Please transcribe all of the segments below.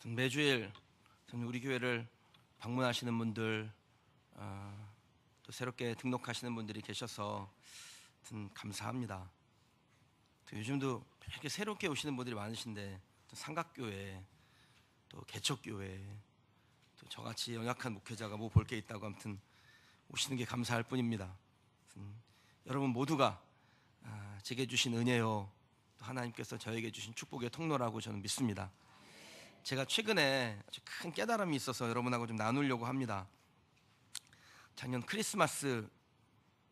매주일 우리 교회를 방문하시는 분들, 또 새롭게 등록하시는 분들이 계셔서 감사합니다. 또 요즘도 이렇게 새롭게 오시는 분들이 많으신데, 또 삼각교회, 또 개척교회, 또 저같이 연약한 목회자가 뭐 볼 게 있다고 아무튼 오시는 게 감사할 뿐입니다. 여러분 모두가 제게 주신 은혜요, 또 하나님께서 저에게 주신 축복의 통로라고 저는 믿습니다. 제가 최근에 아주 큰 깨달음이 있어서 여러분하고 좀 나누려고 합니다. 작년 크리스마스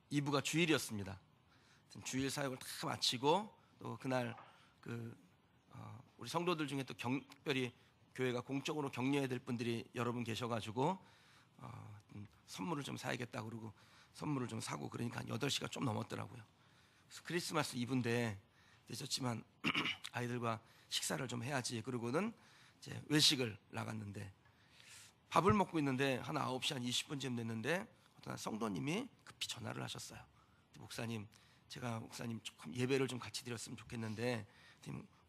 이브가 주일이었습니다. 주일 사역을 다 마치고 또 그날 우리 성도들 중에 또 특별히 교회가 공적으로 격려해야 될 분들이 여러분 계셔가지고 선물을 좀 사야겠다 그러고 선물을 좀 사고, 그러니까 한 8시가 좀 넘었더라고요. 그래서 크리스마스 이브인데 늦었지만 아이들과 식사를 좀 해야지 그러고는 이제 외식을 나갔는데, 밥을 먹고 있는데 한 9시 한 20분쯤 됐는데 어떤 성도님이 급히 전화를 하셨어요. 목사님, 제가 목사님 조금 예배를 좀 같이 드렸으면 좋겠는데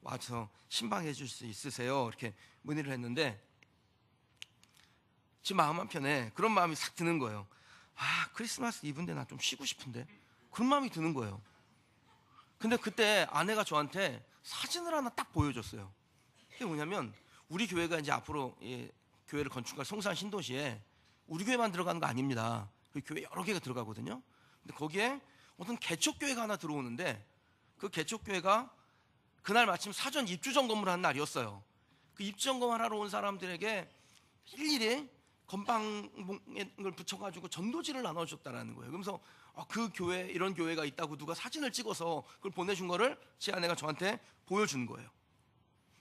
와서 신방해 줄 수 있으세요? 이렇게 문의를 했는데, 제 마음 한편에 그런 마음이 싹 드는 거예요. 크리스마스 이브인데 나 좀 쉬고 싶은데, 그런 마음이 드는 거예요. 근데 그때 아내가 저한테 사진을 하나 딱 보여줬어요. 그게 뭐냐면, 우리 교회가 이제 앞으로 교회를 건축할 성산 신도시에 우리 교회만 들어가는 거 아닙니다. 그 교회 여러 개가 들어가거든요. 근데 거기에 어떤 개척교회가 하나 들어오는데, 그 개척교회가 그날 마침 사전 입주 점검을 한 날이었어요. 그 입주 점검을 하러 온 사람들에게 일일이 건방을 붙여가지고 전도지를 나눠줬다라는 거예요. 그러면서 그 교회, 이런 교회가 있다고 누가 사진을 찍어서 그걸 보내준 거를 제 아내가 저한테 보여준 거예요.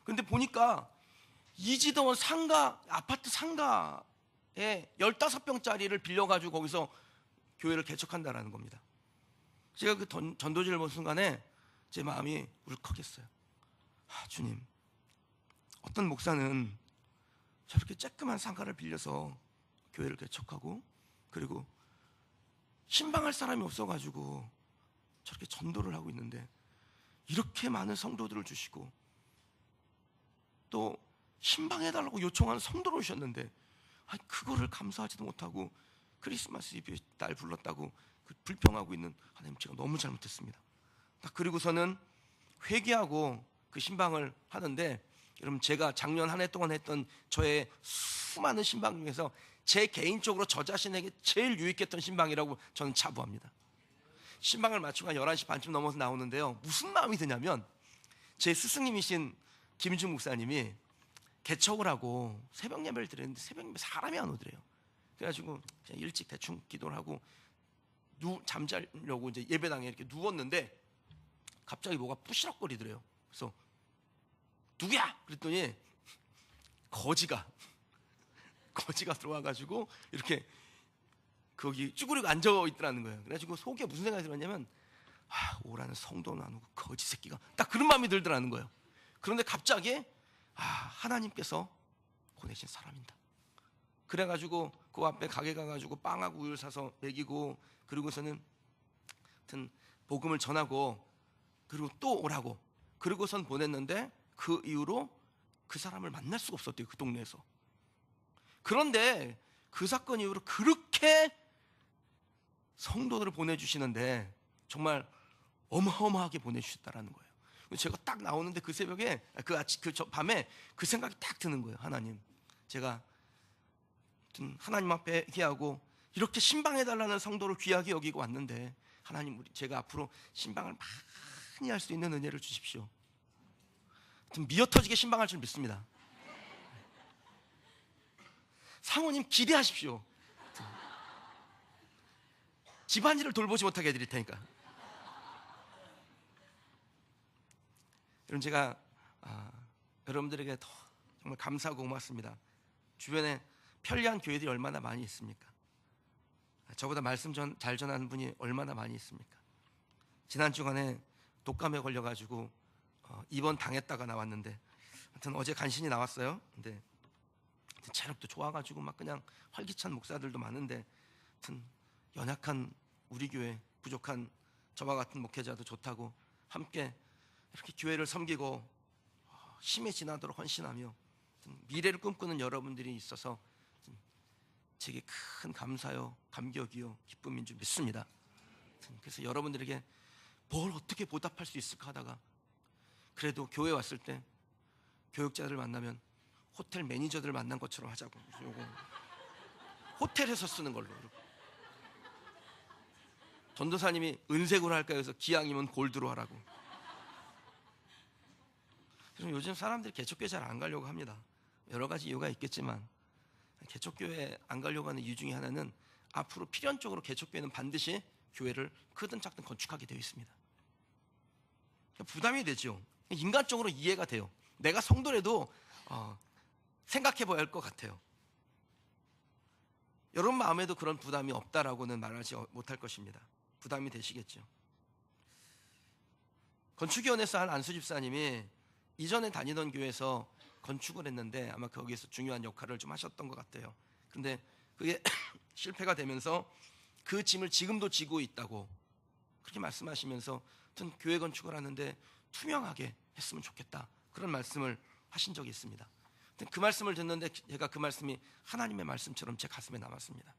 근데 보니까 이지더원 상가, 아파트 상가에 15평짜리를 빌려가지고 거기서 교회를 개척한다라는 겁니다. 제가 그 전도지를 본 순간에 제 마음이 울컥했어요. 주님, 어떤 목사는 저렇게 쬐끄만 상가를 빌려서 교회를 개척하고, 그리고 신방할 사람이 없어가지고 저렇게 전도를 하고 있는데, 이렇게 많은 성도들을 주시고 또 신방해달라고 요청하는 성도를 오셨는데 그거를 감사하지도 못하고 크리스마스 이브에 날 불렀다고 불평하고 있는 하나님, 제가 너무 잘못했습니다. 그리고서는 회개하고 그 신방을 하는데, 여러분 제가 작년 한 해 동안 했던 저의 수많은 신방 중에서 제 개인적으로 저 자신에게 제일 유익했던 신방이라고 저는 자부합니다. 신방을 마치고 한 11시 반쯤 넘어서 나오는데요, 무슨 마음이 드냐면, 제 스승님이신 김준 목사님이 개척을 하고 새벽 예배를 드렸는데 새벽 예배 사람이 안 오더래요. 그래가지고 그냥 일찍 대충 기도를 하고 잠자려고 이제 예배당에 이렇게 누웠는데 갑자기 뭐가 부시럭거리더래요. 그래서 누구야? 그랬더니 거지가 들어와가지고 이렇게 거기 쭈그리고 앉아 있더라는 거예요. 그래가지고 속에 무슨 생각이 들었냐면, 오라는 성도는 안 오고 거지 새끼가, 딱 그런 마음이 들더라는 거예요. 그런데 갑자기 하나님께서 보내신 사람이다. 그래가지고 그 앞에 가게 가가지고 빵하고 우유를 사서 먹이고, 그리고서는 하여튼 복음을 전하고, 그리고 또 오라고, 그리고선 보냈는데 그 이후로 그 사람을 만날 수가 없었대요, 그 동네에서. 그런데 그 사건 이후로 그렇게 성도들을 보내주시는데 정말 어마어마하게 보내주셨다라는 거예요. 제가 딱 나오는데 그 새벽에 밤에 그 생각이 딱 드는 거예요. 하나님, 제가 하나님 앞에 회개하고 이렇게 신방해달라는 성도를 귀하게 여기고 왔는데, 하나님, 제가 앞으로 신방을 많이 할 수 있는 은혜를 주십시오. 미어터지게 신방할 줄 믿습니다. 사모님 기대하십시오. 집안일을 돌보지 못하게 해드릴 테니까. 여러분, 제가 여러분들에게 더 정말 감사하고 고맙습니다. 주변에 편리한 교회들이 얼마나 많이 있습니까? 저보다 말씀 잘 전하는 분이 얼마나 많이 있습니까? 지난 주간에 독감에 걸려가지고 입원 당했다가 나왔는데, 하여튼 어제 간신히 나왔어요. 근데 체력도 좋아가지고 막 그냥 활기찬 목사들도 많은데, 하여튼 연약한 우리 교회, 부족한 저와 같은 목회자도 좋다고 함께 이렇게 교회를 섬기고 심해 지나도록 헌신하며 미래를 꿈꾸는 여러분들이 있어서 제게 큰 감사요, 감격이요, 기쁨인 줄 믿습니다. 그래서 여러분들에게 뭘 어떻게 보답할 수 있을까 하다가 그래도 교회 왔을 때 교육자들을 만나면 호텔 매니저들을 만난 것처럼 하자고. 요거 호텔에서 쓰는 걸로. 전도사님이 은색으로 할까요? 해서 기왕이면 골드로 하라고. 그럼 요즘 사람들이 개척교회 잘 안 가려고 합니다. 여러 가지 이유가 있겠지만 개척교회 안 가려고 하는 이유 중에 하나는 앞으로 필연적으로 개척교회는 반드시 교회를 크든 작든 건축하게 되어 있습니다. 부담이 되죠. 인간적으로 이해가 돼요. 내가 성도라도 생각해 봐야 할 것 같아요. 여러분 마음에도 그런 부담이 없다라고는 말하지 못할 것입니다. 부담이 되시겠죠. 건축위원회에서 한 안수 집사님이 이전에 다니던 교회에서 건축을 했는데 아마 거기에서 중요한 역할을 좀 하셨던 것 같아요. 그런데 그게 실패가 되면서 그 짐을 지금도 지고 있다고 그렇게 말씀하시면서 교회 건축을 하는데 투명하게 했으면 좋겠다, 그런 말씀을 하신 적이 있습니다. 그 말씀을 듣는데 제가 그 말씀이 하나님의 말씀처럼 제 가슴에 남았습니다.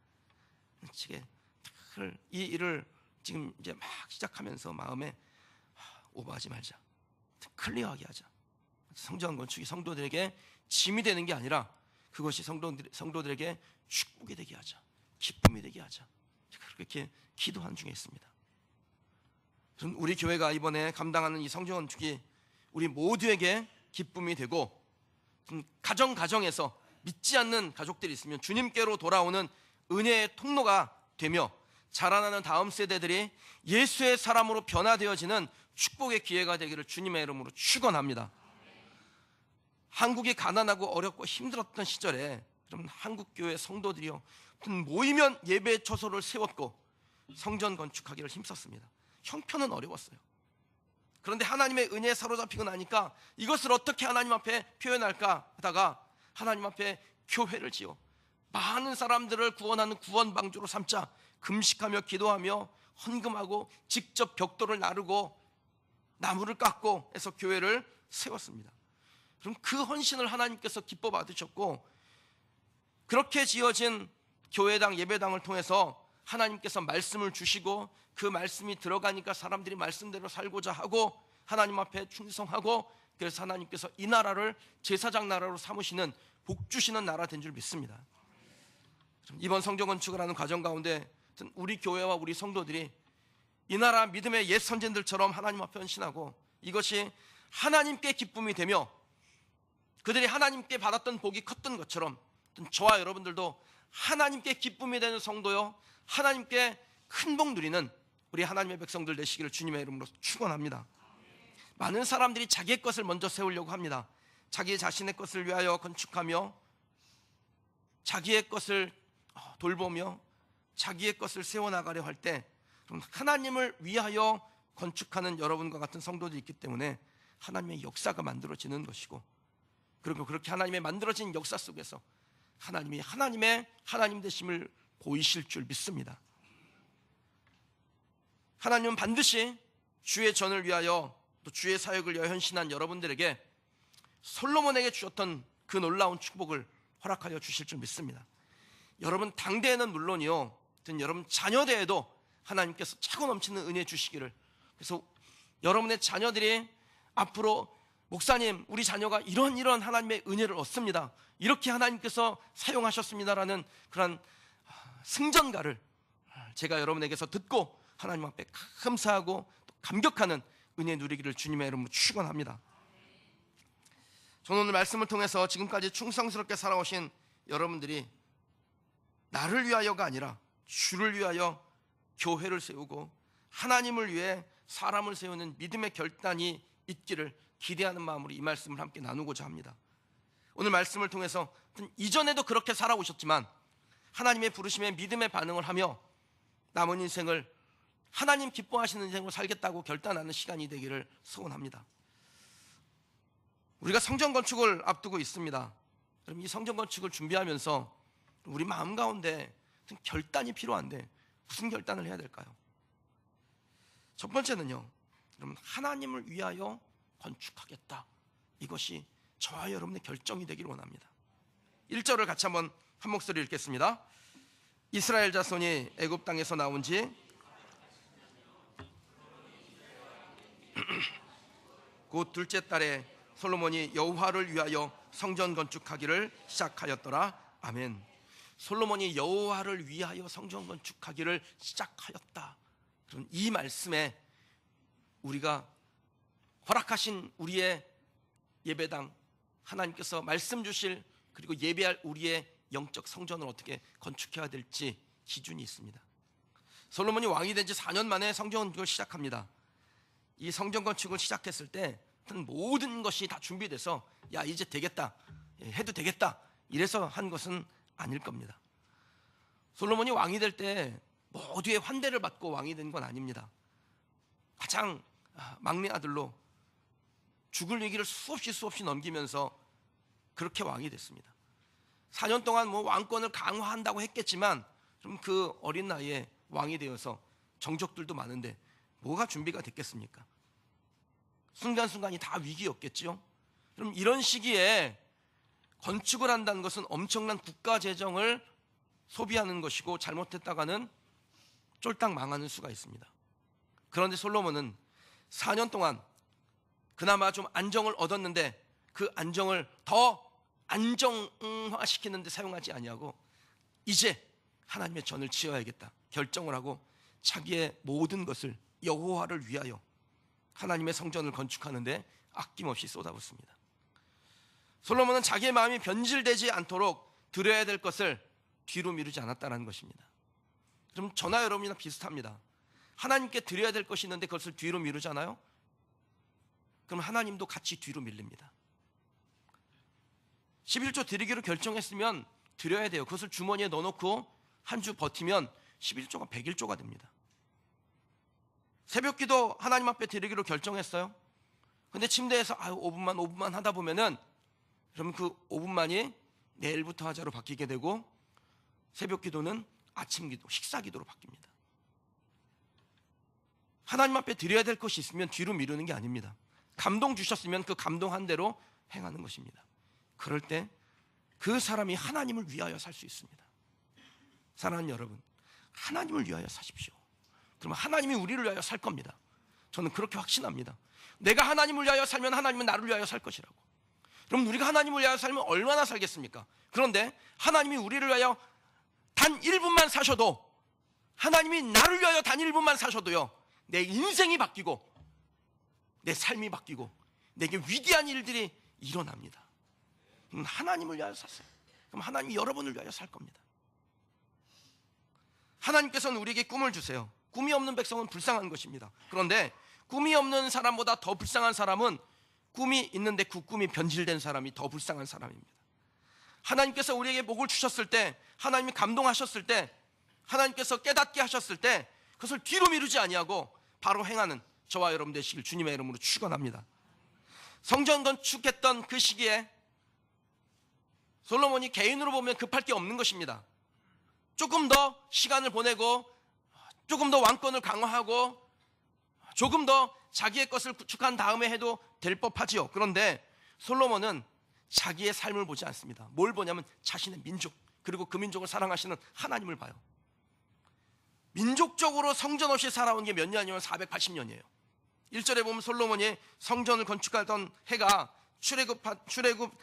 이 일을 지금 이제 막 시작하면서 마음에 오버하지 말자, 클리어하게 하자. 성전 건축이 성도들에게 짐이 되는 게 아니라 그것이 성도들에게 축복이 되게 하자, 기쁨이 되게 하자. 그렇게 기도한 중에 있습니다. 우리 교회가 이번에 감당하는 이 성전 건축이 우리 모두에게 기쁨이 되고, 가정에서 믿지 않는 가족들이 있으면 주님께로 돌아오는 은혜의 통로가 되며, 자라나는 다음 세대들이 예수의 사람으로 변화되어지는 축복의 기회가 되기를 주님의 이름으로 축원합니다. 한국이 가난하고 어렵고 힘들었던 시절에 여러분, 한국교회 성도들이요, 모이면 예배 처소를 세웠고 성전 건축하기를 힘썼습니다. 형편은 어려웠어요. 그런데 하나님의 은혜에 사로잡히고 나니까 이것을 어떻게 하나님 앞에 표현할까 하다가 하나님 앞에 교회를 지어 많은 사람들을 구원하는 구원방주로 삼자, 금식하며 기도하며 헌금하고 직접 벽돌을 나르고 나무를 깎고 해서 교회를 세웠습니다. 그럼 그 헌신을 하나님께서 기뻐 받으셨고, 그렇게 지어진 교회당 예배당을 통해서 하나님께서 말씀을 주시고 그 말씀이 들어가니까 사람들이 말씀대로 살고자 하고 하나님 앞에 충성하고, 그래서 하나님께서 이 나라를 제사장 나라로 삼으시는 복 주시는 나라 된 줄 믿습니다. 이번 성전 건축을 하는 과정 가운데 우리 교회와 우리 성도들이 이 나라 믿음의 옛 선진들처럼 하나님 앞에 헌신하고 이것이 하나님께 기쁨이 되며 그들이 하나님께 받았던 복이 컸던 것처럼 저와 여러분들도 하나님께 기쁨이 되는 성도요, 하나님께 큰 복 누리는 우리 하나님의 백성들 되시기를 주님의 이름으로 축원합니다. 많은 사람들이 자기의 것을 먼저 세우려고 합니다. 자기 자신의 것을 위하여 건축하며 자기의 것을 돌보며 자기의 것을 세워나가려 할 때 하나님을 위하여 건축하는 여러분과 같은 성도들이 있기 때문에 하나님의 역사가 만들어지는 것이고, 그리고 그렇게 하나님의 만들어진 역사 속에서 하나님이 하나님의 하나님 되심을 보이실 줄 믿습니다. 하나님은 반드시 주의 전을 위하여 또 주의 사역을 위하여 헌신한 여러분들에게 솔로몬에게 주셨던 그 놀라운 축복을 허락하여 주실 줄 믿습니다. 여러분 당대에는 물론이요, 여러분 자녀대에도 하나님께서 차고 넘치는 은혜 주시기를, 그래서 여러분의 자녀들이 앞으로 목사님 우리 자녀가 이런 하나님의 은혜를 얻습니다, 이렇게 하나님께서 사용하셨습니다라는 그런 승전가를 제가 여러분에게서 듣고 하나님 앞에 감사하고 또 감격하는 은혜 누리기를 주님의 이름으로 축원합니다. 저는 오늘 말씀을 통해서 지금까지 충성스럽게 살아오신 여러분들이 나를 위하여가 아니라 주를 위하여 교회를 세우고 하나님을 위해 사람을 세우는 믿음의 결단이 있기를 기대하는 마음으로 이 말씀을 함께 나누고자 합니다. 오늘 말씀을 통해서 이전에도 그렇게 살아오셨지만 하나님의 부르심에 믿음의 반응을 하며 남은 인생을 하나님 기뻐하시는 인생으로 살겠다고 결단하는 시간이 되기를 소원합니다. 우리가 성전 건축을 앞두고 있습니다. 그럼 이 성전 건축을 준비하면서 우리 마음 가운데 결단이 필요한데 무슨 결단을 해야 될까요? 첫 번째는요, 여러분 하나님을 위하여 건축하겠다, 이것이 저와 여러분의 결정이 되기를 원합니다. 1절을 같이 한번 한 목소리 읽겠습니다. 이스라엘 자손이 애굽 땅에서 나온 지 곧 둘째 달에 솔로몬이 여호와를 위하여 성전 건축하기를 시작하였더라. 아멘. 솔로몬이 여호와를 위하여 성전 건축하기를 시작하였다. 그럼 이 말씀에 우리가 허락하신 우리의 예배당, 하나님께서 말씀 주실 그리고 예배할 우리의 영적 성전을 어떻게 건축해야 될지 기준이 있습니다. 솔로몬이 왕이 된 지 4년 만에 성전 건축을 시작합니다. 이 성전 건축을 시작했을 때 모든 것이 다 준비돼서 야 이제 되겠다, 해도 되겠다 이래서 한 것은 아닐 겁니다. 솔로몬이 왕이 될 때 모두의 환대를 받고 왕이 된 건 아닙니다. 가장 막내 아들로 죽을 위기를 수없이 넘기면서 그렇게 왕이 됐습니다. 4년 동안 왕권을 강화한다고 했겠지만 좀 그 어린 나이에 왕이 되어서 정적들도 많은데 뭐가 준비가 됐겠습니까? 순간순간이 다 위기였겠죠. 그럼 이런 시기에 건축을 한다는 것은 엄청난 국가 재정을 소비하는 것이고 잘못했다가는 쫄딱 망하는 수가 있습니다. 그런데 솔로몬은 4년 동안 그나마 좀 안정을 얻었는데 그 안정을 더 안정화시키는 데 사용하지 아니하고 이제 하나님의 전을 지어야겠다 결정을 하고 자기의 모든 것을 여호와를 위하여 하나님의 성전을 건축하는데 아낌없이 쏟아붓습니다. 솔로몬은 자기의 마음이 변질되지 않도록 드려야 될 것을 뒤로 미루지 않았다는 것입니다. 그럼 저나 여러분이나 비슷합니다. 하나님께 드려야 될 것이 있는데 그것을 뒤로 미루잖아요. 그럼 하나님도 같이 뒤로 밀립니다. 11조 드리기로 결정했으면 드려야 돼요. 그것을 주머니에 넣어놓고 한 주 버티면 11조가 101조가 됩니다. 새벽기도 하나님 앞에 드리기로 결정했어요. 근데 침대에서 5분만 하다 보면은 그러면 그 5분만이 내일부터 하자로 바뀌게 되고 새벽기도는 아침기도, 식사기도로 바뀝니다. 하나님 앞에 드려야 될 것이 있으면 뒤로 미루는 게 아닙니다. 감동 주셨으면 그 감동한 대로 행하는 것입니다. 그럴 때 그 사람이 하나님을 위하여 살 수 있습니다. 사랑하는 여러분, 하나님을 위하여 사십시오. 그러면 하나님이 우리를 위하여 살 겁니다. 저는 그렇게 확신합니다. 내가 하나님을 위하여 살면 하나님은 나를 위하여 살 것이라고. 그럼 우리가 하나님을 위하여 살면 얼마나 살겠습니까? 그런데 하나님이 우리를 위하여 단 1분만 사셔도, 하나님이 나를 위하여 단 1분만 사셔도요, 내 인생이 바뀌고 내 삶이 바뀌고 내게 위대한 일들이 일어납니다. 그럼 하나님을 위하여 사세요. 그럼 하나님이 여러분을 위하여 살 겁니다. 하나님께서는 우리에게 꿈을 주세요. 꿈이 없는 백성은 불쌍한 것입니다. 그런데 꿈이 없는 사람보다 더 불쌍한 사람은 꿈이 있는데 그 꿈이 변질된 사람이 더 불쌍한 사람입니다. 하나님께서 우리에게 복을 주셨을 때, 하나님이 감동하셨을 때, 하나님께서 깨닫게 하셨을 때 그것을 뒤로 미루지 아니하고 바로 행하는 저와 여러분 되시길 주님의 이름으로 축원합니다. 성전 건축했던 그 시기에 솔로몬이 개인으로 보면 급할 게 없는 것입니다. 조금 더 시간을 보내고 조금 더 왕권을 강화하고 조금 더 자기의 것을 구축한 다음에 해도 될 법하지요. 그런데 솔로몬은 자기의 삶을 보지 않습니다. 뭘 보냐면 자신의 민족, 그리고 그 민족을 사랑하시는 하나님을 봐요. 민족적으로 성전 없이 살아온 게 몇 년이면 480년이에요. 1절에 보면 솔로몬이 성전을 건축하던 해가 출애굽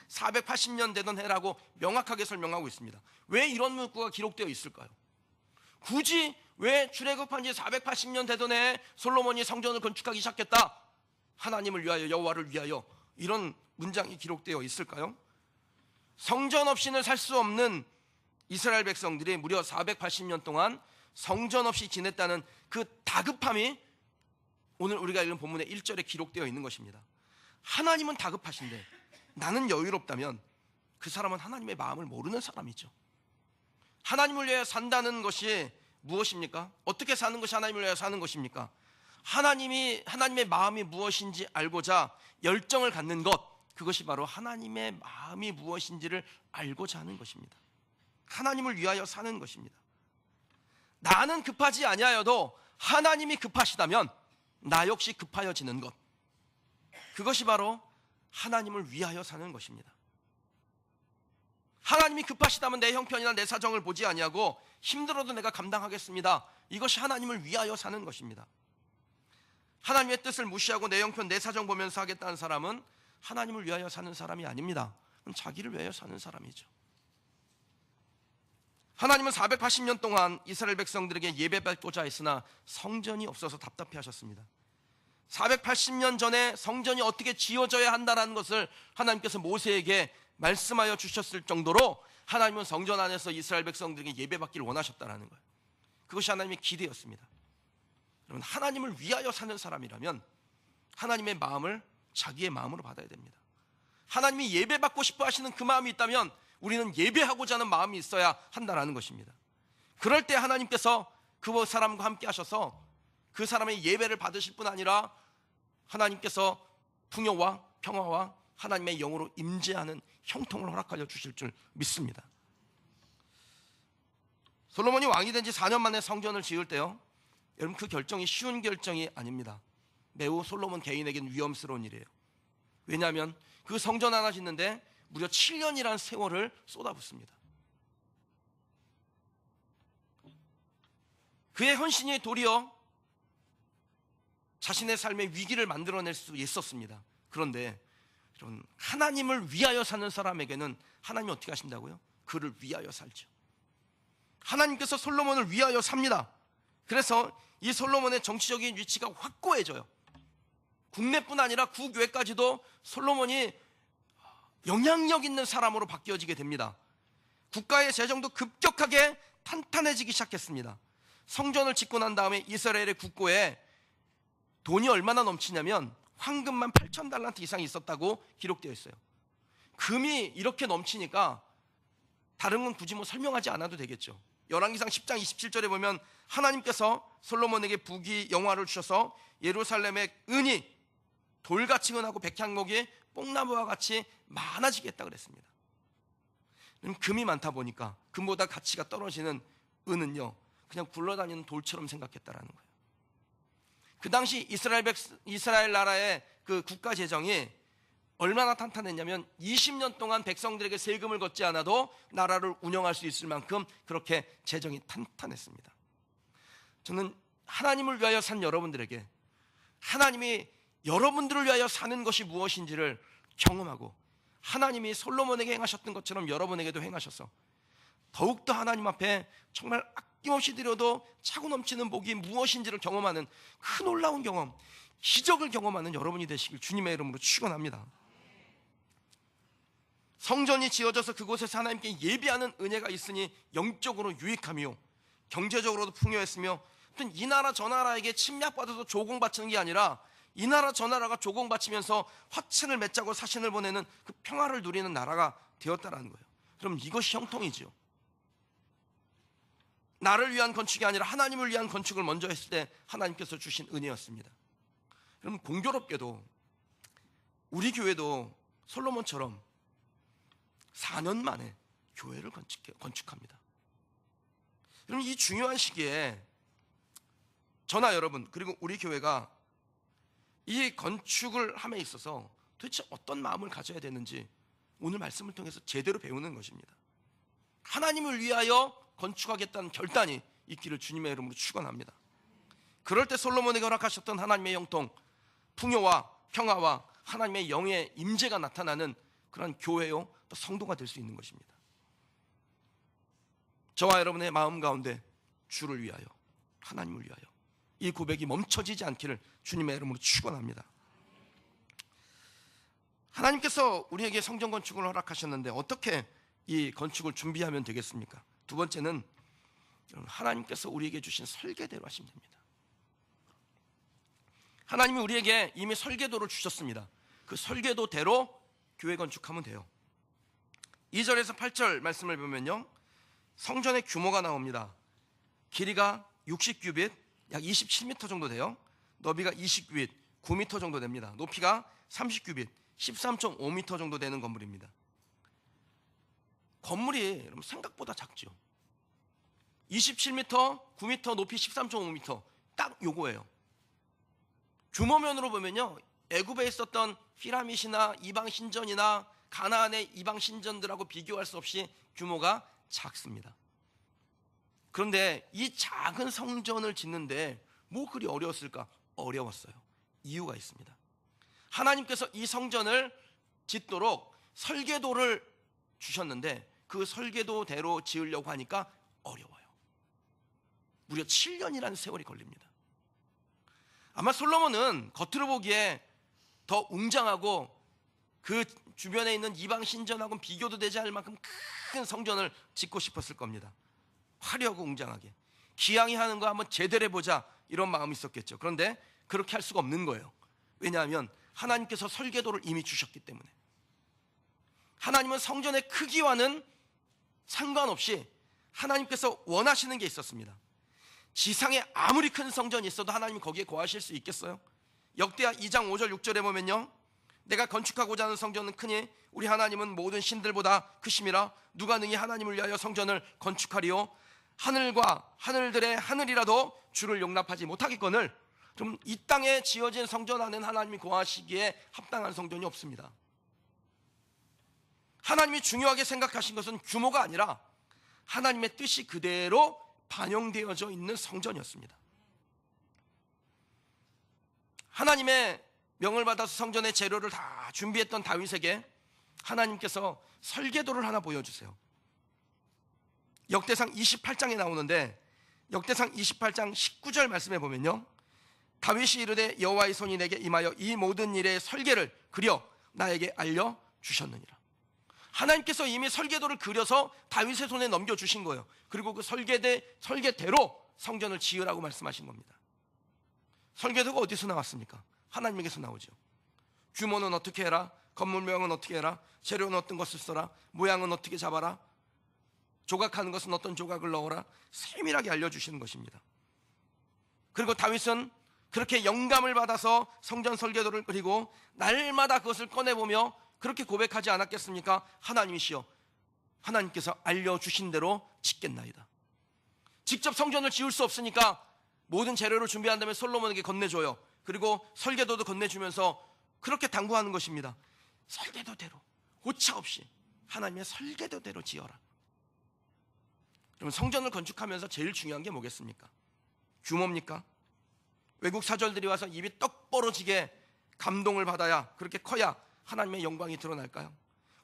480년 되던 해라고 명확하게 설명하고 있습니다. 왜 이런 문구가 기록되어 있을까요? 굳이 왜 출애굽한 지 480년 되던 해에 솔로몬이 성전을 건축하기 시작했다, 하나님을 위하여, 여호와를 위하여, 이런 문장이 기록되어 있을까요? 성전 없이는 살 수 없는 이스라엘 백성들이 무려 480년 동안 성전 없이 지냈다는 그 다급함이 오늘 우리가 읽은 본문의 1절에 기록되어 있는 것입니다. 하나님은 다급하신데 나는 여유롭다면 그 사람은 하나님의 마음을 모르는 사람이죠. 하나님을 위하여 산다는 것이 무엇입니까? 어떻게 사는 것이 하나님을 위하여 사는 것입니까? 하나님의 마음이 무엇인지 알고자 열정을 갖는 것, 그것이 바로 하나님의 마음이 무엇인지를 알고자 하는 것입니다. 하나님을 위하여 사는 것입니다. 나는 급하지 아니하여도 하나님이 급하시다면 나 역시 급하여지는 것, 그것이 바로 하나님을 위하여 사는 것입니다. 하나님이 급하시다면 내 형편이나 내 사정을 보지 아니하고 힘들어도 내가 감당하겠습니다. 이것이 하나님을 위하여 사는 것입니다. 하나님의 뜻을 무시하고 내 형편 내 사정 보면서 하겠다는 사람은 하나님을 위하여 사는 사람이 아닙니다. 자기를 위하여 사는 사람이죠. 하나님은 480년 동안 이스라엘 백성들에게 예배받고자 했으나 성전이 없어서 답답해 하셨습니다. 480년 전에 성전이 어떻게 지어져야 한다는 것을 하나님께서 모세에게 말씀하여 주셨을 정도로 하나님은 성전 안에서 이스라엘 백성들에게 예배받기를 원하셨다는 거예요. 그것이 하나님의 기대였습니다. 여러분, 하나님을 위하여 사는 사람이라면 하나님의 마음을 자기의 마음으로 받아야 됩니다. 하나님이 예배받고 싶어 하시는 그 마음이 있다면 우리는 예배하고자 하는 마음이 있어야 한다는 것입니다. 그럴 때 하나님께서 그 사람과 함께 하셔서 그 사람의 예배를 받으실 뿐 아니라 하나님께서 풍요와 평화와 하나님의 영으로 임재하는 형통을 허락하여 주실 줄 믿습니다. 솔로몬이 왕이 된 지 4년 만에 성전을 지을 때요, 여러분, 그 결정이 쉬운 결정이 아닙니다. 매우 솔로몬 개인에게는 위험스러운 일이에요. 왜냐하면 그 성전 하나 짓는데 무려 7년이라는 세월을 쏟아붓습니다. 그의 헌신이 도리어 자신의 삶의 위기를 만들어낼 수 있었습니다. 그런데 하나님을 위하여 사는 사람에게는 하나님이 어떻게 하신다고요? 그를 위하여 살죠. 하나님께서 솔로몬을 위하여 삽니다. 그래서 이 솔로몬의 정치적인 위치가 확고해져요. 국내뿐 아니라 국외까지도 솔로몬이 영향력 있는 사람으로 바뀌어지게 됩니다. 국가의 재정도 급격하게 탄탄해지기 시작했습니다. 성전을 짓고 난 다음에 이스라엘의 국고에 돈이 얼마나 넘치냐면 황금만 8,000달란트 이상이 있었다고 기록되어 있어요. 금이 이렇게 넘치니까 다른 건 굳이 설명하지 않아도 되겠죠. 열왕기상 10장 27절에 보면 하나님께서 솔로몬에게 부귀 영화를 주셔서 예루살렘의 은이 돌같이 은하고 백향목이 뽕나무와 같이 많아지게 했다 그랬습니다. 금이 많다 보니까 금보다 가치가 떨어지는 은은요, 그냥 굴러다니는 돌처럼 생각했다라는 거예요. 그 당시 이스라엘 나라의 그 국가 재정이 얼마나 탄탄했냐면 20년 동안 백성들에게 세금을 걷지 않아도 나라를 운영할 수 있을 만큼 그렇게 재정이 탄탄했습니다. 저는 하나님을 위하여 산 여러분들에게 하나님이 여러분들을 위하여 사는 것이 무엇인지를 경험하고 하나님이 솔로몬에게 행하셨던 것처럼 여러분에게도 행하셔서 더욱더 하나님 앞에 정말 아낌없이 드려도 차고 넘치는 복이 무엇인지를 경험하는 그 놀라운 경험, 기적을 경험하는 여러분이 되시길 주님의 이름으로 축원합니다. 성전이 지어져서 그곳에서 하나님께 예배하는 은혜가 있으니 영적으로 유익하며 경제적으로도 풍요했으며, 이 나라 저 나라에게 침략받아서 조공바치는 게 아니라 이 나라 저 나라가 조공바치면서 화친을 맺자고 사신을 보내는 그 평화를 누리는 나라가 되었다라는 거예요. 그럼 이것이 형통이죠. 나를 위한 건축이 아니라 하나님을 위한 건축을 먼저 했을 때 하나님께서 주신 은혜였습니다. 그럼 공교롭게도 우리 교회도 솔로몬처럼 4년 만에 교회를 건축합니다. 그럼 이 중요한 시기에 저나 여러분 그리고 우리 교회가 이 건축을 함에 있어서 도대체 어떤 마음을 가져야 되는지 오늘 말씀을 통해서 제대로 배우는 것입니다. 하나님을 위하여 건축하겠다는 결단이 있기를 주님의 이름으로 축원합니다. 그럴 때 솔로몬에게 허락하셨던 하나님의 형통, 풍요와 평화와 하나님의 영의 임재가 나타나는 그런 교회요, 또 성도가 될 수 있는 것입니다. 저와 여러분의 마음 가운데 주를 위하여, 하나님을 위하여 이 고백이 멈춰지지 않기를 주님의 이름으로 축원합니다. 하나님께서 우리에게 성전 건축을 허락하셨는데 어떻게 이 건축을 준비하면 되겠습니까? 두 번째는 하나님께서 우리에게 주신 설계대로 하시면 됩니다. 하나님이 우리에게 이미 설계도를 주셨습니다. 그 설계도대로 교회 건축하면 돼요. 2절에서 8절 말씀을 보면요, 성전의 규모가 나옵니다. 길이가 60규빗, 약 27m 정도 돼요. 너비가 20규빗, 9m 정도 됩니다. 높이가 30규빗, 13.5m 정도 되는 건물입니다. 건물이 여러분 생각보다 작죠. 27m, 9m, 높이 13.5m, 딱 요거예요. 규모면으로 보면요, 애굽에 있었던 피라밋이나 이방 신전이나 가나안의 이방 신전들하고 비교할 수 없이 규모가 작습니다. 그런데 이 작은 성전을 짓는데 뭐 그리 어려웠을까? 어려웠어요. 이유가 있습니다. 하나님께서 이 성전을 짓도록 설계도를 주셨는데 그 설계도대로 지으려고 하니까 어려워요. 무려 7년이라는 세월이 걸립니다. 아마 솔로몬은 겉으로 보기에 더 웅장하고 그 주변에 있는 이방 신전하고는 비교도 되지 않을 만큼 큰 성전을 짓고 싶었을 겁니다. 화려하고 웅장하게 기왕이 하는 거 한번 제대로 해보자, 이런 마음이 있었겠죠. 그런데 그렇게 할 수가 없는 거예요. 왜냐하면 하나님께서 설계도를 이미 주셨기 때문에. 하나님은 성전의 크기와는 상관없이 하나님께서 원하시는 게 있었습니다. 지상에 아무리 큰 성전이 있어도 하나님이 거기에 거하실 수 있겠어요? 역대하 2장 5절 6절에 보면요, 내가 건축하고자 하는 성전은 크니 우리 하나님은 모든 신들보다 크심이라 누가 능히 하나님을 위하여 성전을 건축하리요? 하늘과 하늘들의 하늘이라도 주를 용납하지 못하겠거늘. 좀 이 땅에 지어진 성전 안에는 하나님이 거하시기에 합당한 성전이 없습니다. 하나님이 중요하게 생각하신 것은 규모가 아니라 하나님의 뜻이 그대로 반영되어져 있는 성전이었습니다. 하나님의 명을 받아서 성전의 재료를 다 준비했던 다윗에게 하나님께서 설계도를 하나 보여주세요. 역대상 28장에 나오는데 역대상 28장 19절 말씀에 보면요, 다윗이 이르되 여호와의 손이 내게 임하여 이 모든 일의 설계를 그려 나에게 알려주셨느니라. 하나님께서 이미 설계도를 그려서 다윗의 손에 넘겨주신 거예요. 그리고 그 설계대로 성전을 지으라고 말씀하신 겁니다. 설계도가 어디서 나왔습니까? 하나님에게서 나오죠. 규모는 어떻게 해라, 건물 모양은 어떻게 해라, 재료는 어떤 것을 써라, 모양은 어떻게 잡아라, 조각하는 것은 어떤 조각을 넣어라, 세밀하게 알려주시는 것입니다. 그리고 다윗은 그렇게 영감을 받아서 성전 설계도를 그리고 날마다 그것을 꺼내보며 그렇게 고백하지 않았겠습니까? 하나님이시여, 하나님께서 알려주신 대로 짓겠나이다. 직접 성전을 지을 수 없으니까 모든 재료를 준비한 다음에 솔로몬에게 건네줘요. 그리고 설계도도 건네주면서 그렇게 당부하는 것입니다. 설계도대로, 오차 없이 하나님의 설계도대로 지어라. 그러면 성전을 건축하면서 제일 중요한 게 뭐겠습니까? 규모입니까? 외국 사절들이 와서 입이 떡 벌어지게 감동을 받아야, 그렇게 커야 하나님의 영광이 드러날까요?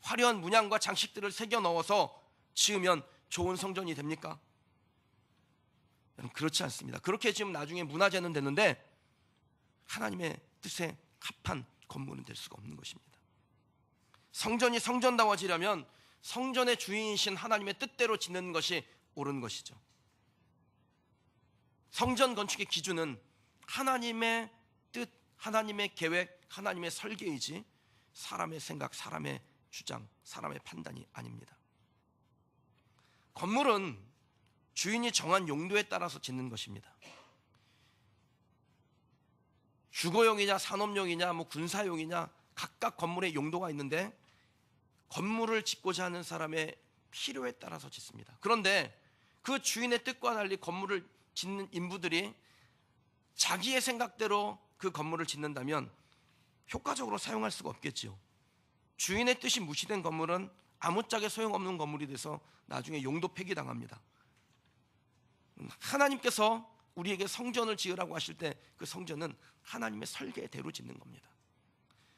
화려한 문양과 장식들을 새겨 넣어서 지으면 좋은 성전이 됩니까? 그렇지 않습니다. 그렇게 지으면 나중에 문화재는 되는데 하나님의 뜻에 합한 건물은 될 수가 없는 것입니다. 성전이 성전다워지려면 성전의 주인이신 하나님의 뜻대로 짓는 것이 옳은 것이죠. 성전 건축의 기준은 하나님의 뜻, 하나님의 계획, 하나님의 설계이지 사람의 생각, 사람의 주장, 사람의 판단이 아닙니다. 건물은 주인이 정한 용도에 따라서 짓는 것입니다. 주거용이냐 산업용이냐 군사용이냐 각각 건물의 용도가 있는데 건물을 짓고자 하는 사람의 필요에 따라서 짓습니다. 그런데 그 주인의 뜻과 달리 건물을 짓는 인부들이 자기의 생각대로 그 건물을 짓는다면 효과적으로 사용할 수가 없겠지요. 주인의 뜻이 무시된 건물은 아무짝에 소용없는 건물이 돼서 나중에 용도 폐기당합니다. 하나님께서 우리에게 성전을 지으라고 하실 때 그 성전은 하나님의 설계대로 짓는 겁니다.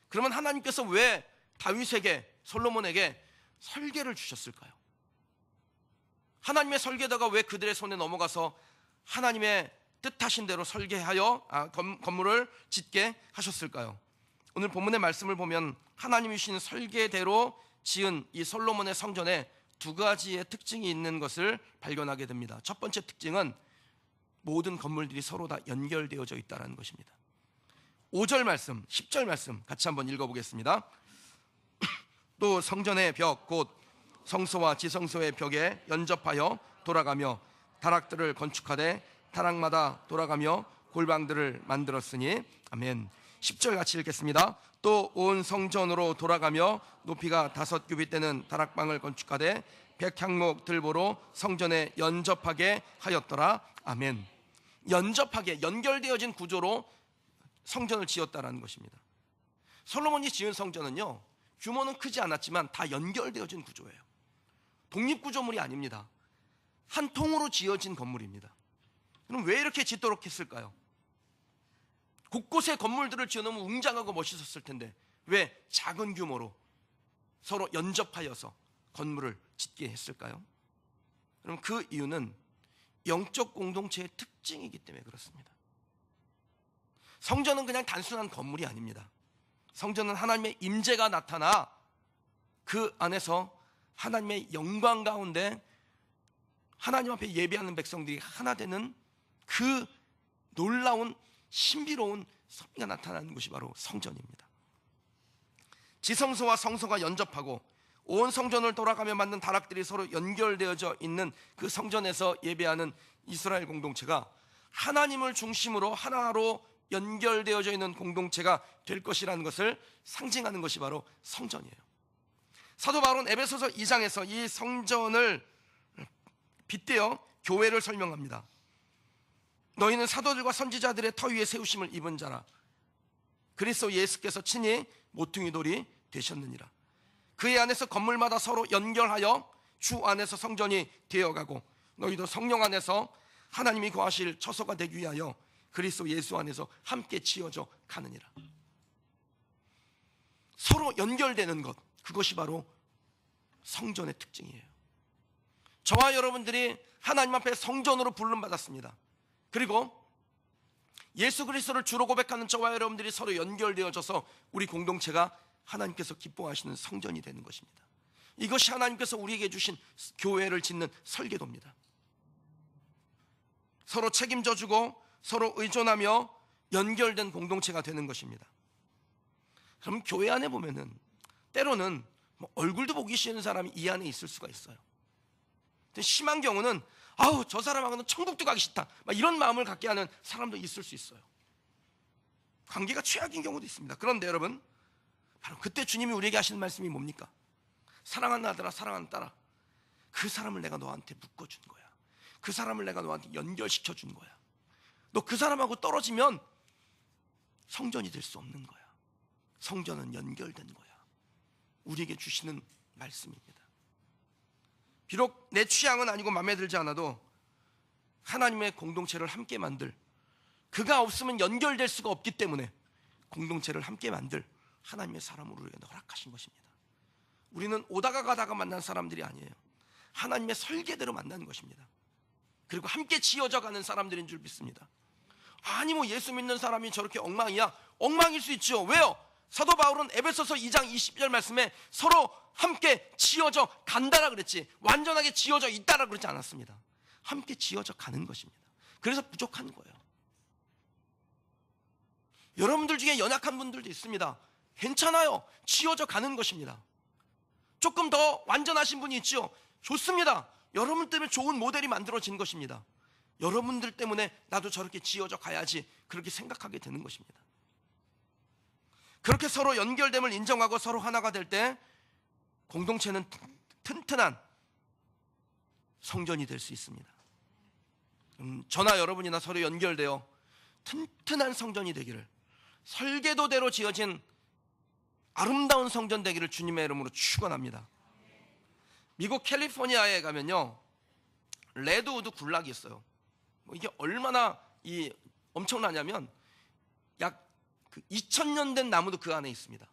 그러면 하나님께서 왜 다윗에게, 솔로몬에게 설계를 주셨을까요? 하나님의 설계도가 왜 그들의 손에 넘어가서 하나님의 뜻하신 대로 설계하여 건물을 짓게 하셨을까요? 오늘 본문의 말씀을 보면 하나님이 주신 설계대로 지은 이 솔로몬의 성전에 두 가지의 특징이 있는 것을 발견하게 됩니다. 첫 번째 특징은 모든 건물들이 서로 다 연결되어져 있다는 것입니다. 5절 말씀, 10절 말씀 같이 한번 읽어보겠습니다. 또 성전의 벽 곧 성소와 지성소의 벽에 연접하여 돌아가며 다락들을 건축하되 다락마다 돌아가며 골방들을 만들었으니. 아멘. 10절 같이 읽겠습니다. 또 온 성전으로 돌아가며 높이가 5규빗 되는 다락방을 건축하되 백향목 들보로 성전에 연접하게 하였더라. 아멘. 연접하게, 연결되어진 구조로 성전을 지었다라는 것입니다. 솔로몬이 지은 성전은요, 규모는 크지 않았지만 다 연결되어진 구조예요. 독립구조물이 아닙니다. 한 통으로 지어진 건물입니다. 그럼 왜 이렇게 짓도록 했을까요? 곳곳에 건물들을 지어놓으면 웅장하고 멋있었을 텐데 왜 작은 규모로 서로 연접하여서 건물을 짓게 했을까요? 그럼 그 이유는 영적 공동체의 특징이기 때문에 그렇습니다. 성전은 그냥 단순한 건물이 아닙니다. 성전은 하나님의 임재가 나타나 그 안에서 하나님의 영광 가운데 하나님 앞에 예배하는 백성들이 하나 되는 그 놀라운 신비로운 섭리가 나타나는 것이 바로 성전입니다. 지성소와 성소가 연접하고 온 성전을 돌아가며 만든 다락들이 서로 연결되어져 있는 그 성전에서 예배하는 이스라엘 공동체가 하나님을 중심으로 하나로 연결되어져 있는 공동체가 될 것이라는 것을 상징하는 것이 바로 성전이에요. 사도 바울은 에베소서 2장에서 이 성전을 빗대어 교회를 설명합니다. 너희는 사도들과 선지자들의 터 위에 세우심을 입은 자라. 그리스도 예수께서 친히 모퉁이 돌이 되셨느니라. 그의 안에서 건물마다 서로 연결하여 주 안에서 성전이 되어가고 너희도 성령 안에서 하나님이 거하실 처소가 되기 위하여 그리스도 예수 안에서 함께 지어져 가느니라. 서로 연결되는 것, 그것이 바로 성전의 특징이에요. 저와 여러분들이 하나님 앞에 성전으로 부름받았습니다. 그리고 예수 그리스도를 주로 고백하는 저와 여러분들이 서로 연결되어져서 우리 공동체가 하나님께서 기뻐하시는 성전이 되는 것입니다. 이것이 하나님께서 우리에게 주신 교회를 짓는 설계도입니다. 서로 책임져 주고 서로 의존하며 연결된 공동체가 되는 것입니다. 그럼 교회 안에 보면은 때로는 얼굴도 보기 싫은 사람이 이 안에 있을 수가 있어요. 근데 심한 경우는 아우 저 사람하고는 천국도 가기 싫다, 막 이런 마음을 갖게 하는 사람도 있을 수 있어요. 관계가 최악인 경우도 있습니다. 그런데 여러분, 바로 그때 주님이 우리에게 하시는 말씀이 뭡니까? 사랑하는 아들아, 사랑하는 딸아, 그 사람을 내가 너한테 묶어준 거야. 그 사람을 내가 너한테 연결시켜준 거야. 너 그 사람하고 떨어지면 성전이 될 수 없는 거야. 성전은 연결된 거야. 우리에게 주시는 말씀입니다. 비록 내 취향은 아니고 마음에 들지 않아도 하나님의 공동체를 함께 만들, 그가 없으면 연결될 수가 없기 때문에 공동체를 함께 만들 하나님의 사람으로 우리에게 허락하신 것입니다. 우리는 오다가 가다가 만난 사람들이 아니에요. 하나님의 설계대로 만나는 것입니다. 그리고 함께 지어져 가는 사람들인 줄 믿습니다. 아니 뭐 예수 믿는 사람이 저렇게 엉망이야? 엉망일 수 있죠. 왜요? 사도 바울은 에베소서 2장 20절 말씀에 서로 함께 지어져 간다라 그랬지, 완전하게 지어져 있다라 그러지 않았습니다. 함께 지어져 가는 것입니다. 그래서 부족한 거예요. 여러분들 중에 연약한 분들도 있습니다. 괜찮아요. 지어져 가는 것입니다. 조금 더 완전하신 분이 있죠. 좋습니다. 여러분 때문에 좋은 모델이 만들어진 것입니다. 여러분들 때문에 나도 저렇게 지어져 가야지, 그렇게 생각하게 되는 것입니다. 그렇게 서로 연결됨을 인정하고 서로 하나가 될 때 공동체는 튼튼한 성전이 될 수 있습니다. 저나 여러분이나 서로 연결되어 튼튼한 성전이 되기를, 설계도대로 지어진 아름다운 성전 되기를 주님의 이름으로 축원합니다. 미국 캘리포니아에 가면요, 레드우드 군락이 있어요. 이게 얼마나 엄청나냐면 약 2000년 된 나무도 그 안에 있습니다.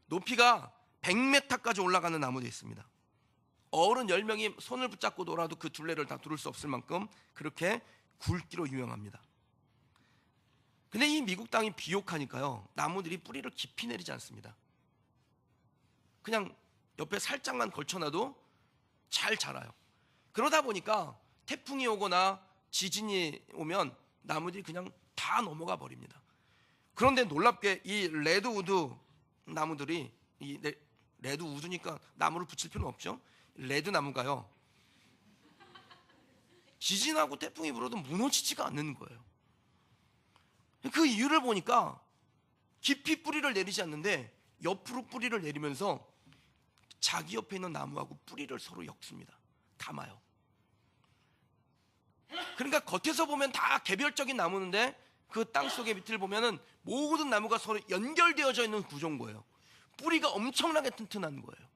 높이가 100m까지 올라가는 나무도 있습니다. 어른 10명이 손을 붙잡고 놀아도 그 둘레를 다 두를 수 없을 만큼 그렇게 굵기로 유명합니다. 근데 이 미국 땅이 비옥하니까요, 나무들이 뿌리를 깊이 내리지 않습니다. 그냥 옆에 살짝만 걸쳐놔도 잘 자라요. 그러다 보니까 태풍이 오거나 지진이 오면 나무들이 그냥 다 넘어가 버립니다. 그런데 놀랍게 이 레드우드 나무들이, 레드우드니까 나무를 붙일 필요는 없죠. 레드 나무가요, 지진하고 태풍이 불어도 무너지지가 않는 거예요. 그 이유를 보니까 깊이 뿌리를 내리지 않는데 옆으로 뿌리를 내리면서 자기 옆에 있는 나무하고 뿌리를 서로 엮습니다. 담아요. 그러니까 겉에서 보면 다 개별적인 나무인데 그 땅 속의 밑을 보면은 모든 나무가 서로 연결되어져 있는 구조인 거예요. 뿌리가 엄청나게 튼튼한 거예요.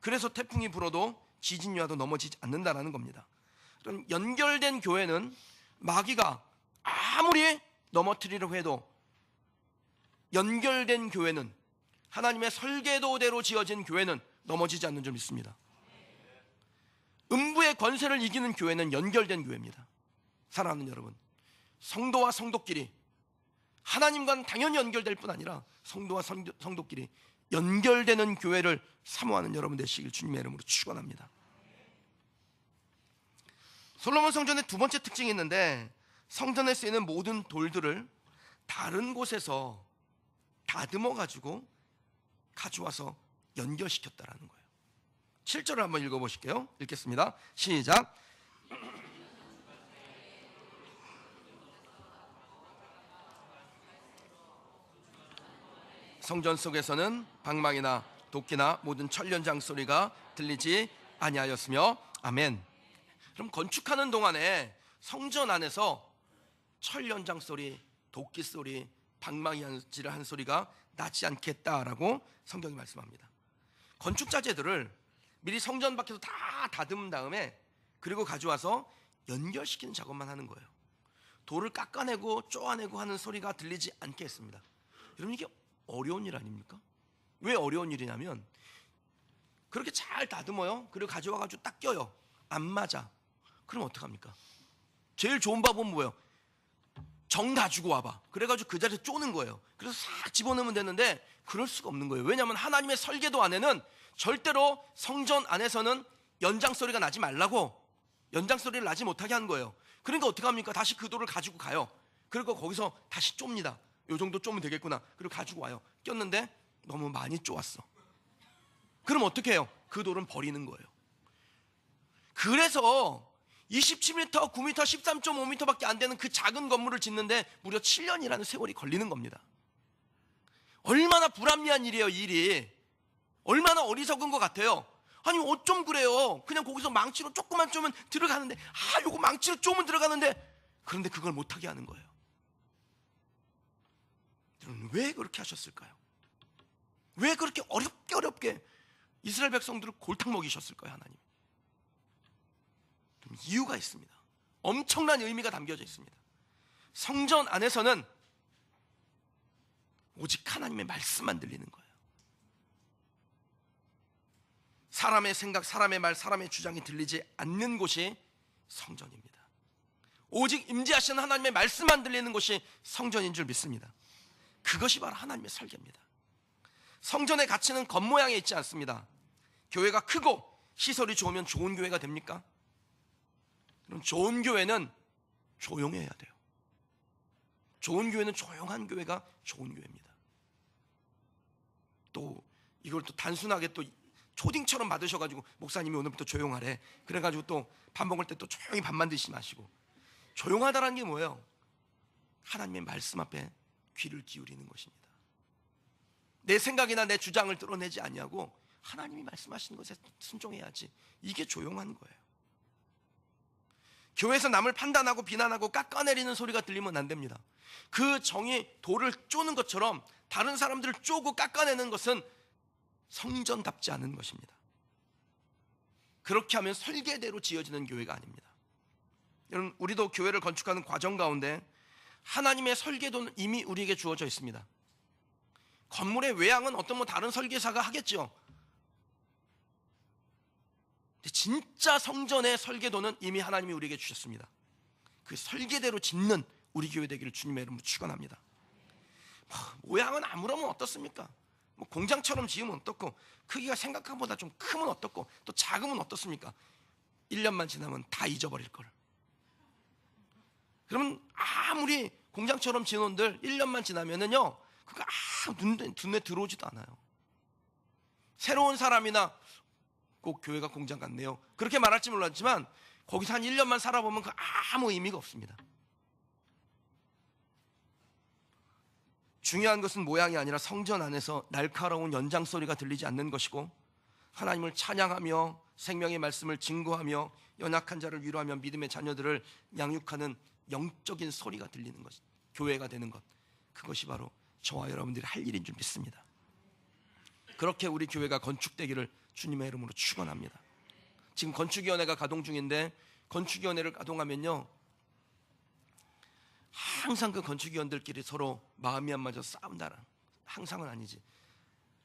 그래서 태풍이 불어도 지진이 와도 넘어지지 않는다라는 겁니다. 그럼 연결된 교회는 마귀가 아무리 넘어뜨리려고 해도, 연결된 교회는, 하나님의 설계도대로 지어진 교회는 넘어지지 않는 줄 믿습니다. 음부의 권세를 이기는 교회는 연결된 교회입니다. 사랑하는 여러분, 성도와 성도끼리, 하나님과는 당연히 연결될 뿐 아니라 성도와 성도끼리 연결되는 교회를 사모하는 여러분 되시길 주님의 이름으로 축원합니다. 솔로몬 성전의 두 번째 특징이 있는데, 성전에 쓰이는 모든 돌들을 다른 곳에서 다듬어 가지고 가져와서 연결시켰다라는 거예요. 7절을 한번 읽어보실게요. 읽겠습니다. 시작. 성전 속에서는 방망이나 도끼나 모든 철연장 소리가 들리지 아니하였으며. 아멘. 그럼 건축하는 동안에 성전 안에서 철연장 소리, 도끼 소리, 방망이질을 한 소리가 나지 않겠다라고 성경이 말씀합니다. 건축 자재들을 미리 성전 밖에서 다 다듬은 다음에 그리고 가져와서 연결시키는 작업만 하는 거예요. 돌을 깎아내고 쪼아내고 하는 소리가 들리지 않게 했습니다. 여러분, 이게 어려운 일 아닙니까? 왜 어려운 일이냐면, 그렇게 잘 다듬어요. 그리고 가져와가지고 딱 껴요. 안 맞아. 그럼 어떡합니까? 제일 좋은 방법은 뭐예요? 정 가지고 와봐. 그래가지고 그 자리에 쪼는 거예요. 그래서 싹 집어넣으면 되는데 그럴 수가 없는 거예요. 왜냐하면 하나님의 설계도 안에는 절대로 성전 안에서는 연장 소리가 나지 말라고, 연장 소리를 나지 못하게 한 거예요. 그러니까 어떻게 합니까? 다시 그 돌을 가지고 가요. 그리고 거기서 다시 쫌니다. 요 정도 쪼면 되겠구나. 그리고 가지고 와요. 꼈는데 너무 많이 쪼았어. 그럼 어떻게 해요? 그 돌은 버리는 거예요. 그래서 27m, 9m, 13.5m밖에 안 되는 그 작은 건물을 짓는데 무려 7년이라는 세월이 걸리는 겁니다. 얼마나 불합리한 일이에요, 이 일이. 얼마나 어리석은 것 같아요. 아니 어쩜 그래요. 그냥 거기서 망치로 조금만 쪼면 들어가는데, 요거 망치로 쪼면 들어가는데, 그런데 그걸 못하게 하는 거예요. 여러분, 왜 그렇게 하셨을까요? 왜 그렇게 어렵게 이스라엘 백성들을 골탕 먹이셨을까요, 하나님? 이유가 있습니다. 엄청난 의미가 담겨져 있습니다. 성전 안에서는 오직 하나님의 말씀만 들리는 거예요. 사람의 생각, 사람의 말, 사람의 주장이 들리지 않는 곳이 성전입니다. 오직 임재하시는 하나님의 말씀만 들리는 곳이 성전인 줄 믿습니다. 그것이 바로 하나님의 설계입니다. 성전의 가치는 겉모양에 있지 않습니다. 교회가 크고 시설이 좋으면 좋은 교회가 됩니까? 그럼 좋은 교회는 조용해야 돼요. 좋은 교회는 조용한 교회가 좋은 교회입니다. 또 이걸 또 단순하게 또 초딩처럼 받으셔가지고 목사님이 오늘부터 조용하래, 그래가지고 또 밥 먹을 때 또 조용히 밥만 드시지 마시고. 조용하다라는 게 뭐예요? 하나님의 말씀 앞에 귀를 기울이는 것입니다. 내 생각이나 내 주장을 드러내지 아니하고 하나님이 말씀하시는 것에 순종해야지. 이게 조용한 거예요. 교회에서 남을 판단하고 비난하고 깎아내리는 소리가 들리면 안 됩니다. 그 정이 돌을 쪼는 것처럼 다른 사람들을 쪼고 깎아내는 것은 성전답지 않은 것입니다. 그렇게 하면 설계대로 지어지는 교회가 아닙니다. 여러분, 우리도 교회를 건축하는 과정 가운데 하나님의 설계도는 이미 우리에게 주어져 있습니다. 건물의 외양은 어떤 다른 설계사가 하겠죠. 근데 진짜 성전의 설계도는 이미 하나님이 우리에게 주셨습니다. 그 설계대로 짓는 우리 교회 되기를 주님의 이름으로 축원합니다. 모양은 아무러면 어떻습니까? 공장처럼 지으면 어떻고, 크기가 생각한 것보다 좀 크면 어떻고, 또 작으면 어떻습니까? 1년만 지나면 다 잊어버릴 걸. 그러면 아무리 공장처럼 지어놓은들 1년만 지나면은요, 그거 눈에 들어오지도 않아요. 새로운 사람이나 꼭 교회가 공장 같네요, 그렇게 말할지 몰랐지만 거기서 한 1년만 살아보면 그 아무 의미가 없습니다. 중요한 것은 모양이 아니라 성전 안에서 날카로운 연장 소리가 들리지 않는 것이고, 하나님을 찬양하며 생명의 말씀을 증거하며 연약한 자를 위로하며 믿음의 자녀들을 양육하는 영적인 소리가 들리는 것, 교회가 되는 것, 그것이 바로 저와 여러분들이 할 일인 줄 믿습니다. 그렇게 우리 교회가 건축되기를 주님의 이름으로 축원합니다. 지금 건축위원회가 가동 중인데, 건축위원회를 가동하면요, 항상 그 건축위원들끼리 서로 마음이 안 맞아서 싸운다는, 항상은 아니지,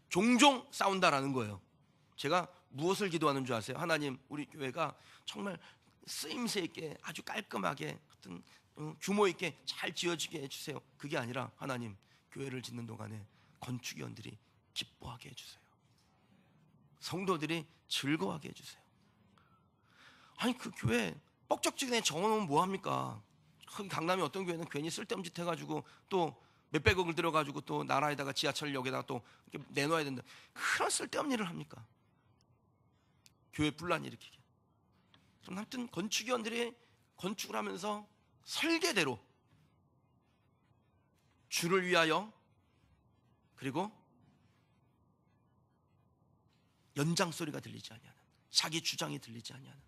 종종 싸운다라는 거예요. 제가 무엇을 기도하는 줄 아세요? 하나님, 우리 교회가 정말 쓰임새 있게 아주 깔끔하게 어떤 규모 있게 잘 지어지게 해주세요. 그게 아니라, 하나님, 교회를 짓는 동안에 건축위원들이 기뻐하게 해주세요. 성도들이 즐거워하게 해주세요. 아니, 그 교회 뻑적지근에 정해놓으면 뭐합니까? 강남에 어떤 교회는 괜히 쓸데없는 짓 해가지고 또 몇백억을 들여가지고 또 나라에다가 지하철역에다가 또 이렇게 내놓아야 된다. 그런 쓸데없는 일을 합니까? 교회 분란 일으키게. 그럼 하여튼 건축위원들이 건축을 하면서 설계대로 주를 위하여, 그리고 연장 소리가 들리지 아니하는, 자기 주장이 들리지 아니하는,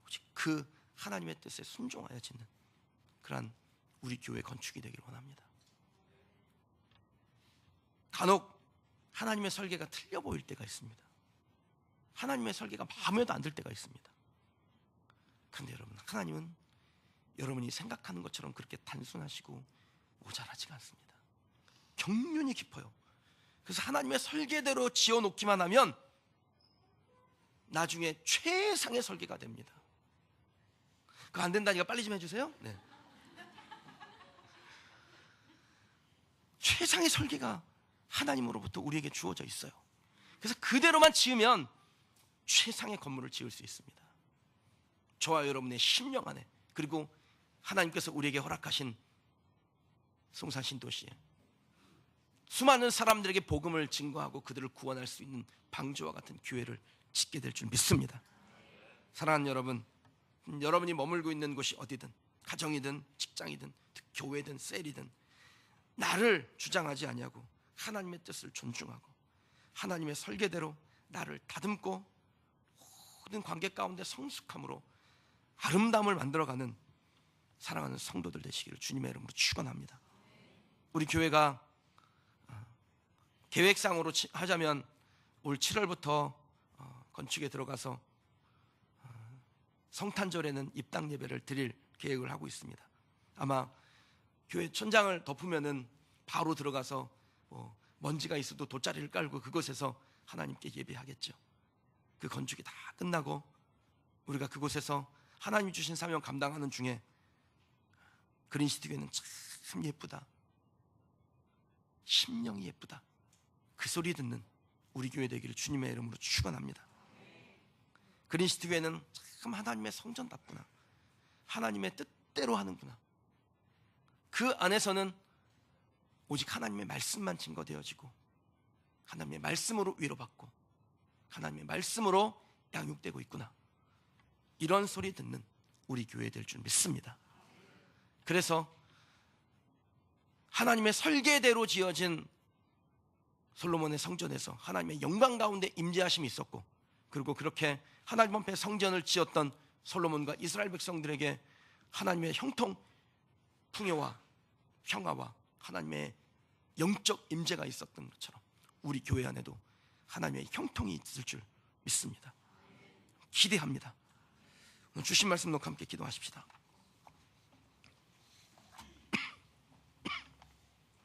오직 그 하나님의 뜻에 순종하여 짓는 그러한 우리 교회 건축이 되기를 원합니다. 간혹 하나님의 설계가 틀려 보일 때가 있습니다. 하나님의 설계가 마음에도 안 들 때가 있습니다. 그런데 여러분, 하나님은 여러분이 생각하는 것처럼 그렇게 단순하시고 모자라지가 않습니다. 경륜이 깊어요. 그래서 하나님의 설계대로 지어놓기만 하면 나중에 최상의 설계가 됩니다. 그거 안 된다니까 빨리 좀 해주세요. 네. 최상의 설계가 하나님으로부터 우리에게 주어져 있어요. 그래서 그대로만 지으면 최상의 건물을 지을 수 있습니다. 저와 여러분의 심령 안에, 그리고 하나님께서 우리에게 허락하신 송산 신도시에 수많은 사람들에게 복음을 증거하고 그들을 구원할 수 있는 방주와 같은 교회를 짓게 될 줄 믿습니다. 사랑하는 여러분, 여러분이 머물고 있는 곳이 어디든, 가정이든 직장이든 교회든 셀이든, 나를 주장하지 아니하고 하나님의 뜻을 존중하고 하나님의 설계대로 나를 다듬고 모든 관계 가운데 성숙함으로 아름다움을 만들어가는 사랑하는 성도들 되시기를 주님의 이름으로 축원합니다. 우리 교회가 계획상으로 하자면 올 7월부터 건축에 들어가서 성탄절에는 입당 예배를 드릴 계획을 하고 있습니다. 아마 교회 천장을 덮으면은 바로 들어가서 먼지가 있어도 돗자리를 깔고 그곳에서 하나님께 예배하겠죠. 그 건축이 다 끝나고 우리가 그곳에서 하나님이 주신 사명 감당하는 중에 그린시티 교회는 참 예쁘다, 심령이 예쁘다, 그 소리 듣는 우리 교회 되기를 주님의 이름으로 축원합니다. 그린시티 교회는 참 하나님의 성전답구나, 하나님의 뜻대로 하는구나. 그 안에서는 오직 하나님의 말씀만 증거되어지고 하나님의 말씀으로 위로받고 하나님의 말씀으로 양육되고 있구나, 이런 소리 듣는 우리 교회 될 줄 믿습니다. 그래서 하나님의 설계대로 지어진 솔로몬의 성전에서 하나님의 영광 가운데 임재하심이 있었고, 그리고 그렇게 하나님 앞에 성전을 지었던 솔로몬과 이스라엘 백성들에게 하나님의 형통 풍요와 평화와 하나님의 영적 임재가 있었던 것처럼 우리 교회 안에도 하나님의 형통이 있을 줄 믿습니다. 기대합니다. 오늘 주신 말씀 놓고 함께 기도하십시다.